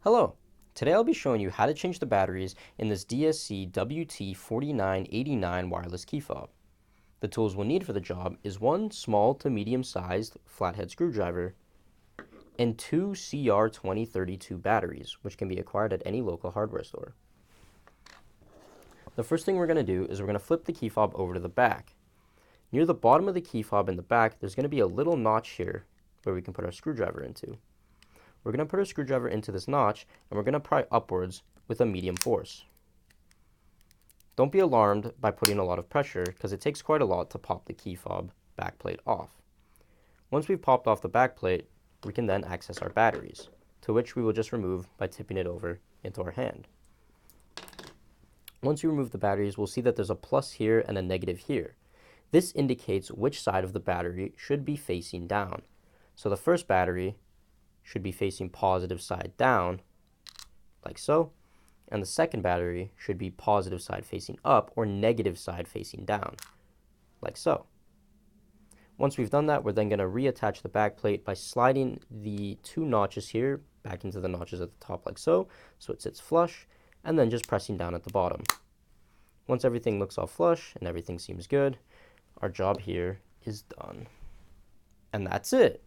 Hello, today I'll be showing you how to change the batteries in this DSC WT4989 wireless key fob. The tools we'll need for the job is one small to medium-sized flathead screwdriver and two CR2032 batteries, which can be acquired at any local hardware store. The first thing we're going to do is we're going to flip the key fob over to the back. Near the bottom of the key fob in the back, there's going to be a little notch here where we can put our screwdriver into. We're going to put our screwdriver into this notch and we're going to pry upwards with a medium force. Don't be alarmed by putting a lot of pressure because it takes quite a lot to pop the key fob backplate off. Once we've popped off the backplate, we can then access our batteries, to which we will just remove by tipping it over into our hand. Once we remove the batteries, we'll see that there's a plus here and a negative here. This indicates which side of the battery should be facing down. So the first battery should be facing positive side down, like so, and the second battery should be positive side facing up or negative side facing down, like so. Once we've done that, we're then going to reattach the back plate by sliding the two notches here back into the notches at the top like so it sits flush, and then just pressing down at the bottom. Once everything looks all flush and everything seems good, our job here is done. And that's it.